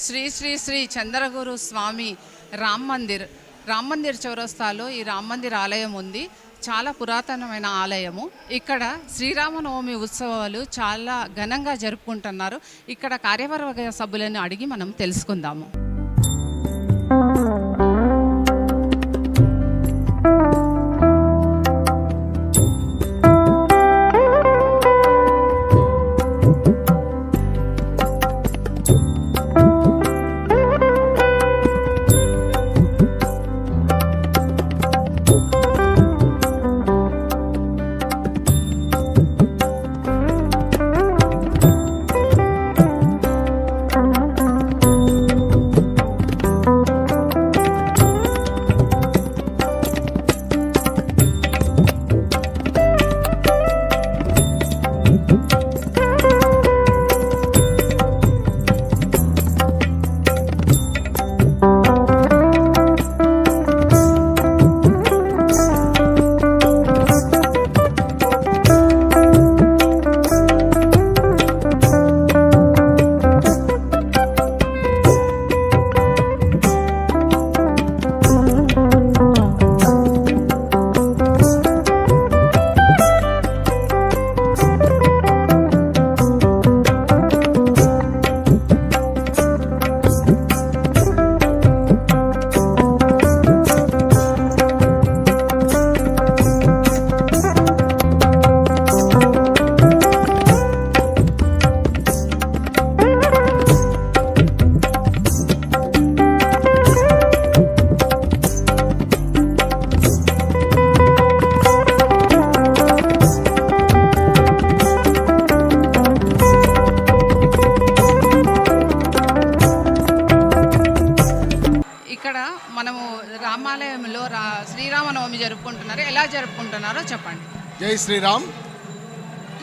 శ్రీ శ్రీ శ్రీ చంద్రగురు స్వామి రామ్ మందిర్ చౌరస్తాలో ఈ రామ్ మందిర్ ఆలయం ఉంది. చాలా పురాతనమైన ఆలయము. ఇక్కడ శ్రీరామనవమి ఉత్సవాలు చాలా ఘనంగా జరుపుకుంటున్నారు. ఇక్కడ కార్యవర్గ సభ్యులను అడిగి మనం తెలుసుకుందాము. మనము రామాలయంలో శ్రీరామనవమి జరుపుకుంటున్నారు. ఎలా జరుపుకుంటున్నారో చెప్పండి. జై శ్రీరామ్.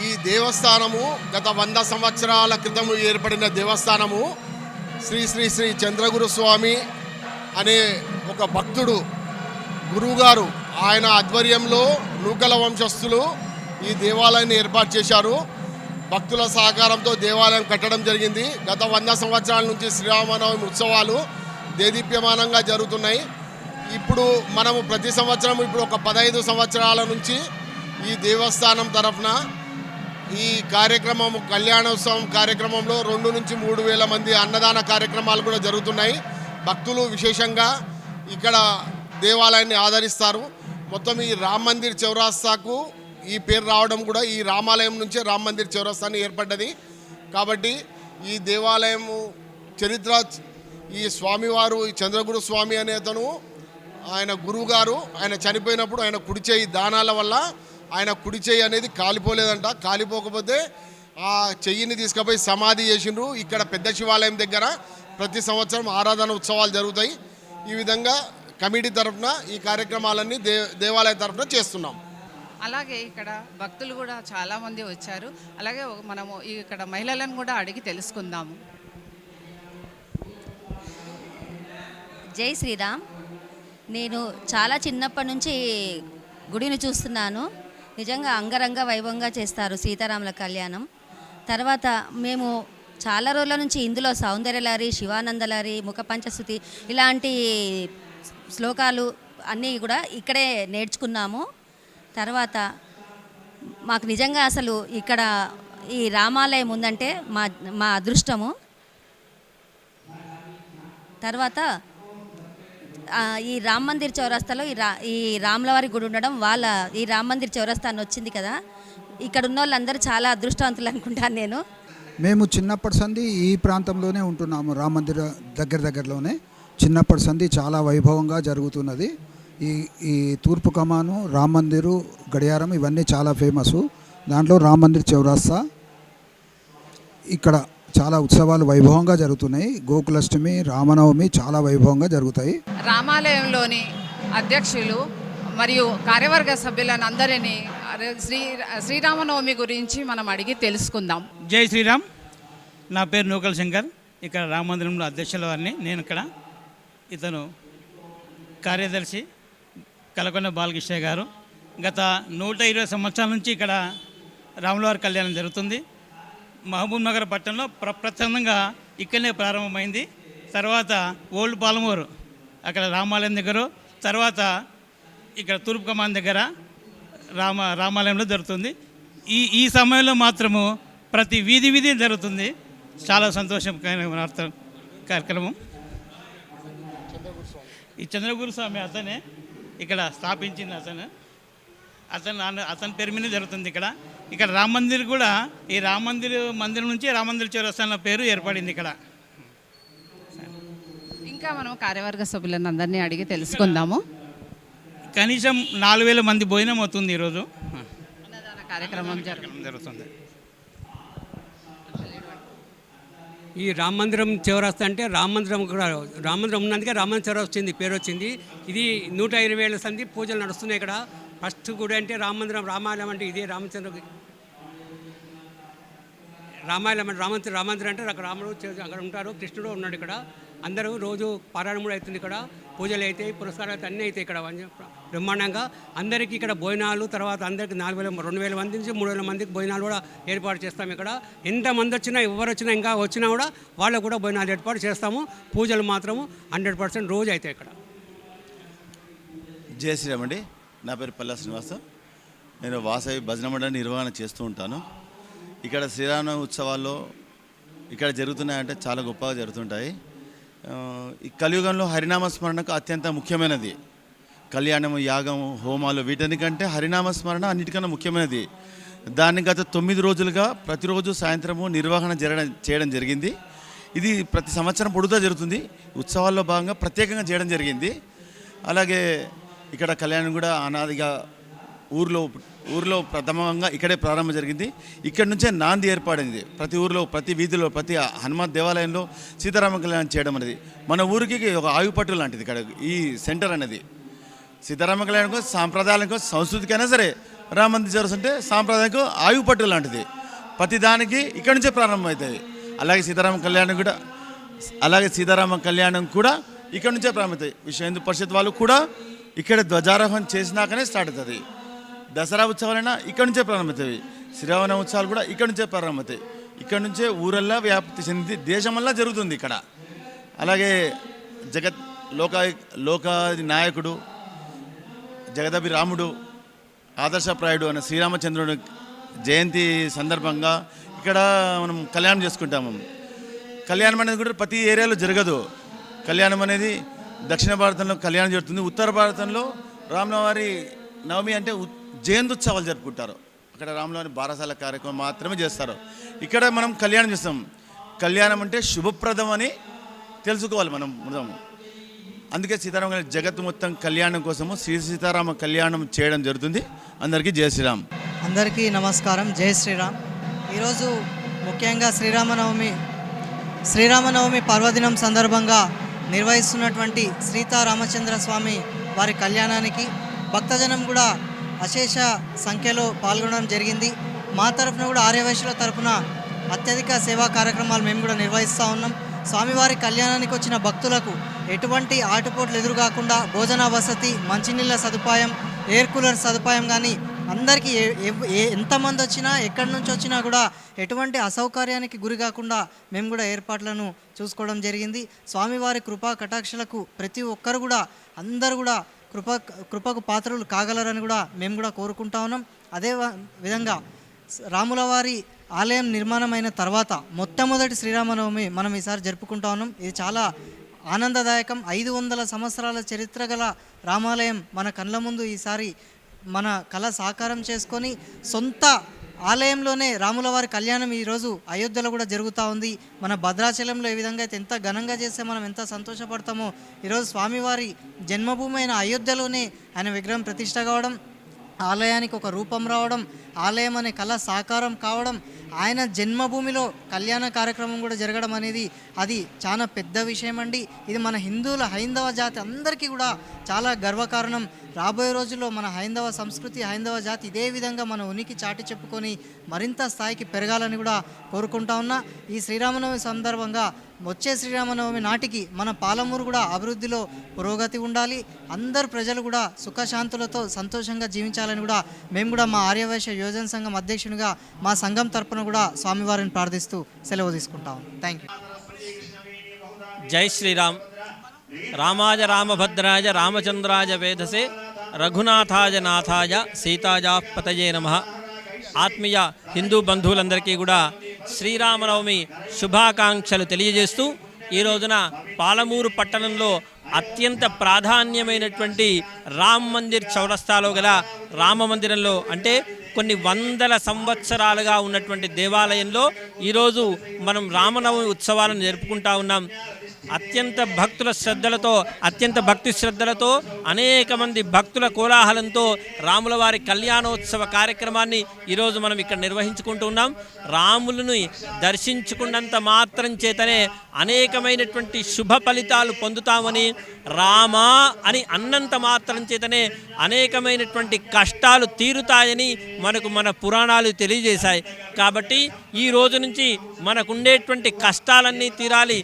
ఈ దేవస్థానము గత 100 సంవత్సరాల క్రితము ఏర్పడిన దేవస్థానము. శ్రీ శ్రీ శ్రీ చంద్రగురు స్వామి అనే ఒక భక్తుడు గురువుగారు ఆయన ఆధ్వర్యంలో నూకల వంశస్థులు ఈ దేవాలయాన్ని ఏర్పాటు చేశారు. భక్తుల సహకారంతో దేవాలయం కట్టడం జరిగింది. గత 100 సంవత్సరాల నుంచి శ్రీరామనవమి ఉత్సవాలు దేదీప్యమానంగా జరుగుతున్నాయి. ఇప్పుడు మనము ప్రతి సంవత్సరం ఇప్పుడు ఒక 15 సంవత్సరాల నుంచి ఈ దేవస్థానం తరఫున ఈ కార్యక్రమం కళ్యాణోత్సవం కార్యక్రమంలో 2 నుంచి 3 వేల మంది అన్నదాన కార్యక్రమాలు కూడా జరుగుతున్నాయి. భక్తులు విశేషంగా ఇక్కడ దేవాలయాన్ని ఆదరిస్తారు. మొత్తం ఈ రామ్ మందిర్ చౌరస్తాకు ఈ పేరు రావడం కూడా ఈ రామాలయం నుంచే రామ్ మందిర్ చౌరస్తాని ఏర్పడ్డది. కాబట్టి ఈ దేవాలయము చరిత్ర ఈ స్వామివారు ఈ చంద్రగురు స్వామి అనే అతను ఆయన గురువుగారు ఆయన చనిపోయినప్పుడు ఆయన కుడి చేయి దానాల వల్ల ఆయన కుడి చేయి అనేది కాలిపోలేదంట. కాలిపోకపోతే ఆ చెయ్యిని తీసుకుపోయి సమాధి చేసిండ్రు. ఇక్కడ పెద్ద శివాలయం దగ్గర ప్రతి సంవత్సరం ఆరాధన ఉత్సవాలు జరుగుతాయి. ఈ విధంగా కమిటీ తరఫున ఈ కార్యక్రమాలన్నీ దేవాలయ తరఫున చేస్తున్నాం. అలాగే ఇక్కడ భక్తులు కూడా చాలామంది వచ్చారు. అలాగే మనము ఇక్కడ మహిళలను కూడా అడిగి తెలుసుకుందాము. జై శ్రీరామ్. నేను చాలా చిన్నప్పటి నుంచి గుడిని చూస్తున్నాను. నిజంగా అంగరంగ వైభవంగా చేస్తారు సీతారాముల కళ్యాణం. తర్వాత మేము చాలా రోజుల నుంచి ఇందులో సౌందర్యలహరి, శివానందలహరి, ముఖ పంచశృతి ఇలాంటి శ్లోకాలు అన్నీ కూడా ఇక్కడే నేర్చుకున్నాము. తర్వాత మాకు నిజంగా అసలు ఇక్కడ ఈ రామాలయం ఉందంటే మా అదృష్టము. తర్వాత ఈ రామ్ మందిర్ చౌరస్తాలో ఈ రాములవారి గుడి ఉండడం వాళ్ళ ఈ రామ్ మందిర్ చౌరస్తాన్ని వచ్చింది కదా, ఇక్కడ ఉన్న వాళ్ళందరూ చాలా అదృష్టవంతులు అనుకుంటాను నేను. మేము చిన్నప్పటి సంది ఈ ప్రాంతంలోనే ఉంటున్నాము. రామ్ మందిర్ దగ్గరలోనే చిన్నప్పటి సంది చాలా వైభవంగా జరుగుతున్నది. ఈ తూర్పు కమాను, రామ్ మందిరు, గడియారం ఇవన్నీ చాలా ఫేమస్. దాంట్లో రామ్ మందిర్ చౌరస్తా ఇక్కడ చాలా ఉత్సవాలు వైభవంగా జరుగుతున్నాయి. గోకులాష్టమి, రామనవమి చాలా వైభవంగా జరుగుతాయి. రామాలయంలోని అధ్యక్షులు మరియు కార్యవర్గ సభ్యులను అందరినీ శ్రీరామనవమి గురించి మనం అడిగి తెలుసుకుందాం. జై శ్రీరామ్. నా పేరు నూకల శంకర్. ఇక్కడ రామ మందిరంలో అధ్యక్షుల వారిని. నేను ఇక్కడ ఇతను కార్యదర్శి కలకొండ బాలకృష్ణ గారు. గత 120 సంవత్సరాల నుంచి ఇక్కడ రాములవారి కళ్యాణం జరుగుతుంది. మహబూబ్ నగర్ పట్టణంలో ప్రప్రథమంగా ఇక్కడనే ప్రారంభమైంది. తర్వాత ఓల్డ్ పాలమూరు అక్కడ రామాలయం దగ్గర, తర్వాత ఇక్కడ తూర్పు కమాన్ దగ్గర రామాలయంలో జరుగుతుంది. ఈ సమయంలో మాత్రము ప్రతి వీధి జరుగుతుంది. చాలా సంతోషకరమైన కార్యక్రమం. ఈ చంద్రగురు స్వామి అతనే ఇక్కడ స్థాపించింది. అతని పేరు మీద జరుగుతుంది. ఇక్కడ రామ మందిర్ కూడా, ఈ మందిరం నుంచి రామ మందిర్ చౌరస్తా అన్న పేరు ఏర్పడింది ఇక్కడ. ఇంకా మనం కార్యవర్గ సభ్యులను అందరినీ అడిగి తెలుసుకుందాము. కనీసం 4,000 మంది భోజనం అవుతుంది ఈరోజు. అన్నదాన కార్యక్రమం జరుగుతుంది. ఈ రామ మందిరం చౌరస్తా అంటే రామ మందిరం ఉన్నందుకే రామ మందిరం చౌరస్తా వచ్చింది, పేరు వచ్చింది. ఇది 120 ఏళ్ళ సంది పూజలు నడుస్తున్నాయి ఇక్కడ. ఫస్ట్ గుడి అంటే రామ మందిరం, రామాలయం అంటే ఇదే రామాలయం అంటే రామందిరం అంటే అక్కడ రాముడు అక్కడ ఉంటారు, కృష్ణుడు ఉన్నాడు ఇక్కడ. అందరూ రోజు పారాయణం కూడా అవుతుంది ఇక్కడ, పూజలు అవుతాయి, పురస్కారాలు అయితే అన్నీ అవుతాయి ఇక్కడ బ్రహ్మాండంగా. అందరికీ ఇక్కడ భోజనాలు, తర్వాత అందరికీ 2,000 మంది నుంచి 3,000 మందికి భోజనాలు కూడా ఏర్పాటు చేస్తాము ఇక్కడ. ఎంతమంది వచ్చినా, ఎవరు వచ్చినా, ఇంకా వచ్చినా కూడా వాళ్ళకు కూడా భోజనాలు ఏర్పాటు చేస్తాము. పూజలు మాత్రము 100% రోజు అవుతాయి ఇక్కడ. జై శ్రీరామ్ అండి. నా పేరు పల్లా శ్రీనివాస. నేను వాసవి భజన మండలి నిర్వహణ చేస్తూ ఉంటాను. ఇక్కడ శ్రీరామ ఉత్సవాల్లో ఇక్కడ జరుగుతున్నాయంటే చాలా గొప్పగా జరుగుతుంటాయి. ఈ కలియుగంలో హరినామ స్మరణకు అత్యంత ముఖ్యమైనది. కళ్యాణము, యాగము, హోమాలు వీటన్నికంటే హరినామ స్మరణ అన్నిటికన్నా ముఖ్యమైనది. దాన్ని గత 9 రోజులుగా ప్రతిరోజు సాయంత్రము నిర్వహణ చేయడం జరిగింది. ఇది ప్రతి సంవత్సరం పొడుగుతా జరుగుతుంది. ఉత్సవాల్లో భాగంగా ప్రత్యేకంగా చేయడం జరిగింది. అలాగే ఇక్కడ కళ్యాణం కూడా అనాదిగా ఊర్లో ప్రథమంగా ఇక్కడే ప్రారంభం జరిగింది. ఇక్కడి నుంచే నాంది ఏర్పడింది. ప్రతి ఊరిలో, ప్రతి వీధిలో, ప్రతి హనుమాన్ దేవాలయంలో సీతారామ కళ్యాణం చేయడం అనేది మన ఊరికి ఒక ఆయుపట్టు లాంటిది. ఇక్కడ ఈ సెంటర్ అనేది సీతారామ కళ్యాణం కోసం, సాంప్రదాయాలకు, సంస్కృతికైనా సరే రామ మందిర్ చౌరస్తా అంటే సాంప్రదాయకు ఆయుపట్టు లాంటిది. ప్రతి దానికి ఇక్కడి నుంచే ప్రారంభమవుతాయి. అలాగే సీతారామ కళ్యాణం కూడా ఇక్కడి నుంచే ప్రారంభమవుతాయి. విశ్వ హిందూ పరిషత్ వాళ్ళు కూడా ఇక్కడ ధ్వజారోహణం చేసినాకనే స్టార్ట్ అవుతుంది. దసరా ఉత్సవాలైనా ఇక్కడి నుంచే ప్రారంభమవుతాయి. శ్రీరామ ఉత్సవాలు కూడా ఇక్కడి నుంచే ప్రారంభమవుతాయి. ఇక్కడి నుంచే ఊరల్లా వ్యాప్తి చెంది దేశమల్లా జరుగుతుంది ఇక్కడ. అలాగే లోక నాయకుడు జగదభి రాముడు, ఆదర్శప్రాయుడు అనే శ్రీరామచంద్రుడు జయంతి సందర్భంగా ఇక్కడ మనం కళ్యాణం చేసుకుంటాము. కళ్యాణం అనేది కూడా ప్రతి ఏరియాలో జరగదు. కళ్యాణం అనేది దక్షిణ భారతంలో కళ్యాణం జరుగుతుంది. ఉత్తర భారతంలో రాములవారి నవమి అంటే జయంత్యుత్సవాలు జరుపుకుంటారు. అక్కడ రాములవారి బారసాల కార్యక్రమం మాత్రమే చేస్తారు. ఇక్కడ మనం కళ్యాణం చేస్తాం. కళ్యాణం అంటే శుభప్రదం అని తెలుసుకోవాలి మనం. అందుకే సీతారామ జగత్తు మొత్తం కళ్యాణం కోసము శ్రీ సీతారామ కళ్యాణం చేయడం జరుగుతుంది. అందరికీ జై శ్రీరామ్. అందరికీ నమస్కారం. జై శ్రీరామ్. ఈరోజు ముఖ్యంగా శ్రీరామనవమి పర్వదినం సందర్భంగా నిర్వహిస్తున్నటువంటి సీతారామచంద్ర స్వామి వారి కళ్యాణానికి భక్తజనం కూడా అశేష సంఖ్యలో పాల్గొనడం జరిగింది. మా తరఫున కూడా ఆర్యవైశ్యుల తరఫున అత్యధిక సేవా కార్యక్రమాలు మేము కూడా నిర్వహిస్తూ ఉన్నాం. స్వామివారి కళ్యాణానికి వచ్చిన భక్తులకు ఎటువంటి ఆటుపోట్లు ఎదురుకాకుండా భోజన వసతి, మంచినీళ్ళ సదుపాయం, ఎయిర్ కూలర్ సదుపాయం కానీ అందరికీ ఎంతమంది వచ్చినా, ఎక్కడి నుంచి వచ్చినా కూడా ఎటువంటి అసౌకర్యానికి గురి కాకుండా మేము కూడా ఏర్పాట్లను చూసుకోవడం జరిగింది. స్వామివారి కృపా కటాక్షలకు ప్రతి ఒక్కరు కూడా, అందరూ కూడా కృపకు పాత్రలు కాగలరని కూడా మేము కూడా కోరుకుంటా ఉన్నాం. అదే విధంగా రాములవారి ఆలయం నిర్మాణమైన తర్వాత మొట్టమొదటి శ్రీరామనవమి మనం ఈసారి జరుపుకుంటా ఉన్నాం. ఇది చాలా ఆనందదాయకం. 500 సంవత్సరాల చరిత్ర గల రామాలయం మన కళ్ళ ముందు ఈసారి మన కళ సాకారం చేసుకొని సొంత ఆలయంలోనే రాములవారి కళ్యాణం ఈరోజు అయోధ్యలో కూడా జరుగుతూ ఉంది. మన భద్రాచలంలో ఏ విధంగా అయితే ఎంత ఘనంగా చేస్తే మనం ఎంత సంతోషపడతామో, ఈరోజు స్వామివారి జన్మభూమి అయిన అయోధ్యలోనే ఆయన విగ్రహం ప్రతిష్ట కావడం, ఆలయానికి ఒక రూపం రావడం, ఆలయం అనే కళ సాకారం కావడం, ఆయన జన్మభూమిలో కళ్యాణ కార్యక్రమం కూడా జరగడం అనేది అది చాలా పెద్ద విషయం అండి. ఇది మన హైందవ జాతి అందరికీ కూడా చాలా గర్వకారణం. రాబోయే రోజుల్లో మన హైందవ సంస్కృతి, హైందవ జాతి ఇదే విధంగా మన ఉనికి చాటి చెప్పుకొని మరింత స్థాయికి పెరగాలని కూడా కోరుకుంటా ఉన్నా. ఈ శ్రీరామనవమి సందర్భంగా వచ్చే శ్రీరామనవమి నాటికి మన పాలమూరు కూడా అభివృద్ధిలో పురోగతి ఉండాలి. అందరు ప్రజలు కూడా సుఖశాంతులతో సంతోషంగా జీవించాలని కూడా మేము కూడా మా ఆర్యవైశ్య యోజన సంఘం అధ్యక్షునిగా మా సంఘం తరపున కూడా స్వామివారిని ప్రార్థిస్తూ సెలవు తీసుకుంటాం. Thank you. జై శ్రీరామ్. రామాయ రామభద్రాయ రామచంద్రాయ వేధసే రఘునాథాయ నాథాయ సీతాజాపతయే నమః. ఆత్మీయ హిందూ బంధువులందరికీ కూడా శ్రీరామనవమి శుభాకాంక్షలు తెలియజేస్తూ ఈ రోజున పాలమూరు పట్టణంలో అత్యంత ప్రాధాన్యమైనటువంటి రామ్ మందిర్ చౌరస్తాలో గల రామ మందిరంలో అంటే కొన్ని వందల సంవత్సరాలుగా ఉన్నటువంటి దేవాలయంలో ఈరోజు మనం రామనవమి ఉత్సవాలను జరుపుకుంటా ఉన్నాం. అత్యంత భక్తుల శ్రద్ధలతో అత్యంత భక్తి శ్రద్ధలతో అనేక మంది భక్తుల కోలాహలంతో రాముల వారి కళ్యాణోత్సవ కార్యక్రమాన్ని ఈరోజు మనం ఇక్కడ నిర్వహించుకుంటూ ఉన్నాం. రాములను దర్శించుకున్నంత మాత్రం చేతనే అనేకమైనటువంటి శుభ ఫలితాలు పొందుతామని, రామా అని అన్నంత మాత్రం చేతనే అనేకమైనటువంటి కష్టాలు తీరుతాయని మనకు మన పురాణాలు తెలియజేశాయి. కాబట్టి ఈ రోజు నుంచి మనకుండేటువంటి కష్టాలన్నీ తీరాలి,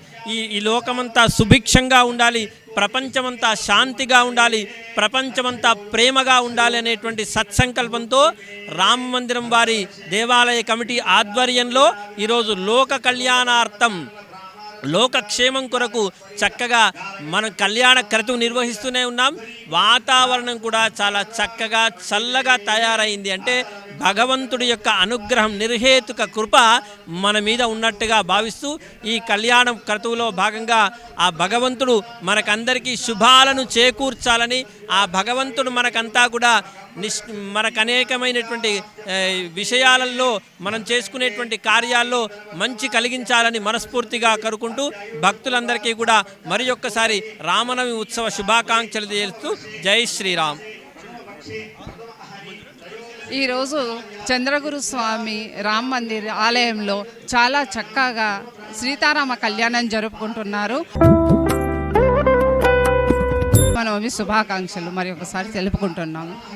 ఈ లోకమంతా సుభిక్షంగా ఉండాలి, ప్రపంచమంతా శాంతిగా ఉండాలి, ప్రపంచమంతా ప్రేమగా ఉండాలి అనేటువంటి సత్సంకల్పంతో రామ మందిరం వారి దేవాలయ కమిటీ ఆధ్వర్యంలో ఈరోజు లోక కళ్యాణార్థం లోకక్షేమం కొరకు చక్కగా మనం కళ్యాణ క్రతువు నిర్వహిస్తూనే ఉన్నాం. వాతావరణం కూడా చాలా చక్కగా చల్లగా తయారైంది. అంటే భగవంతుడి యొక్క అనుగ్రహం నిర్హేతుక కృప మన మీద ఉన్నట్టుగా భావిస్తూ ఈ కళ్యాణ క్రతువులో భాగంగా ఆ భగవంతుడు మనకందరికీ శుభాలను చేకూర్చాలని, ఆ భగవంతుడు మనకంతా కూడా మనకు అనేకమైనటువంటి విషయాలలో మనం చేసుకునేటువంటి కార్యాల్లో మంచి కలిగించాలని మనస్ఫూర్తిగా కోరుకుంటూ భక్తులందరికీ కూడా మరి ఒక్కసారి రామనవమి ఉత్సవ శుభాకాంక్షలు చేస్తూ జై శ్రీరామ్. ఈరోజు చంద్రగురు స్వామి రామ్ మందిర్ ఆలయంలో చాలా చక్కగా సీతారామ కళ్యాణం జరుపుకుంటున్నారు. మనవి శుభాకాంక్షలు మరి ఒకసారి తెలుపుకుంటున్నాము.